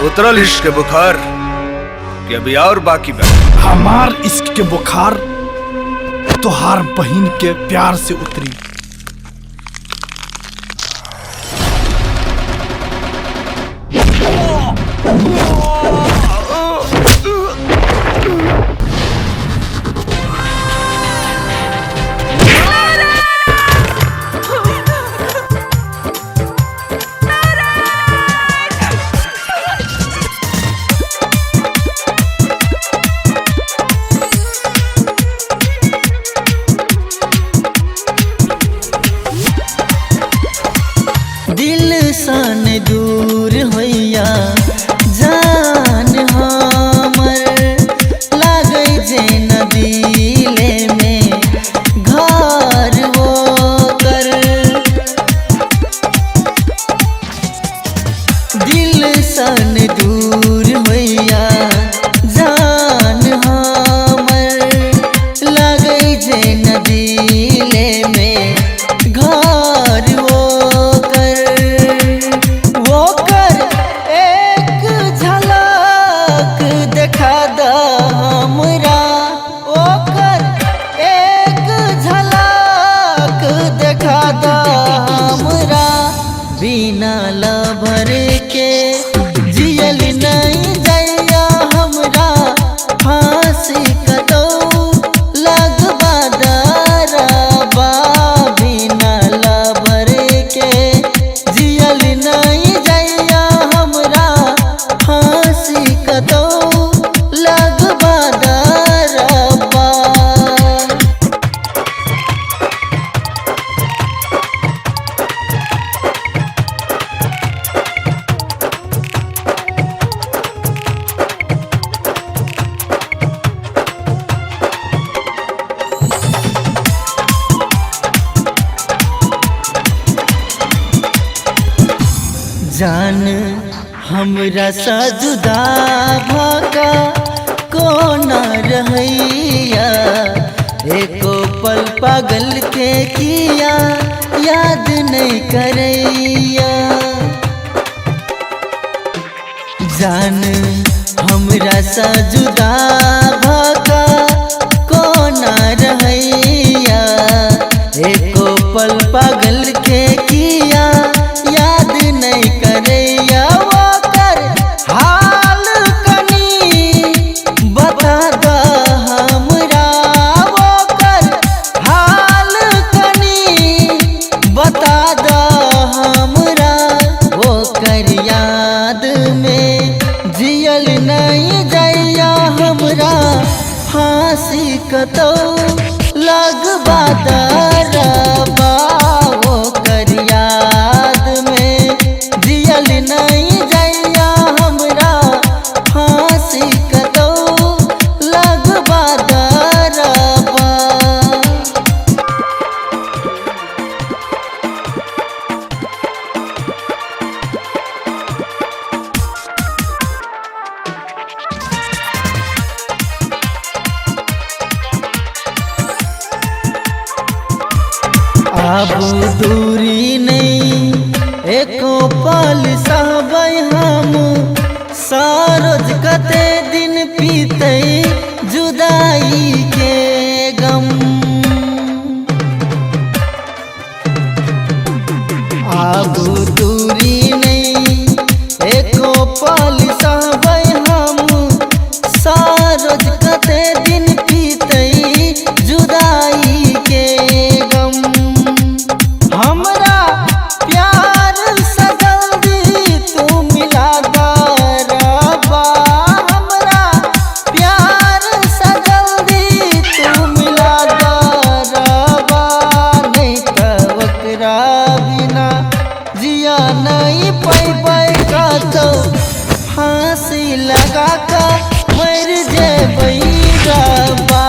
उतरल इश्क के बुखार कि अभी और बाकी बा? हमार इश्क के बुखार तोहार बहिन के प्यार से उतरी। दिल सन दूर होइया जान हमर लागे जे नदीले में घर वो कर। दिल सन दूर होइया जान हमर लागे जे नदीले में घर वो एक झलक देखा द हमरा। ओकर एक झलक देखा द हमरा। बिना लभर के जियल नहीं जइया हमरा। फांसी कतौ लगबा दरबा। बिना लभर के जियल नहीं जइया हमरा। फांसी कतौ लगबा दरबा। जान हमरा सा जुदा भका कोन रहैया। एको पल पागल के किया याद नहीं करैया। जान हमरा सा जुदा भका कोन रहैया। एको पल पागल के किया याद नहीं करैया। ओकर हाल कनी बता द हमरा। ओकर हाल कनी बता द हमरा। ओकर याद में जियल नहीं जइया हमरा। फांसी कतौ लगबा दरबा। ओकर याद में जियल नहीं जइया हमरा। फांसी कतौ लगबा दरबा। अब दूरी नहीं एको पल सहबै हम। सरोज कते दिन पीते जुदाई के गम। अब दूरी नहीं एको पल सहबै हम। सरोज कते दिन पीते जुदाई के गम। हमरा प्यार से जल्दी तू मिला दरबा। हमरा प्यार से जल्दी तू मिला दरबा। नहीं त ओकरा बिना जिया नहीं पैबै कतौ। फांसी लगा कर मर जेबै रबा।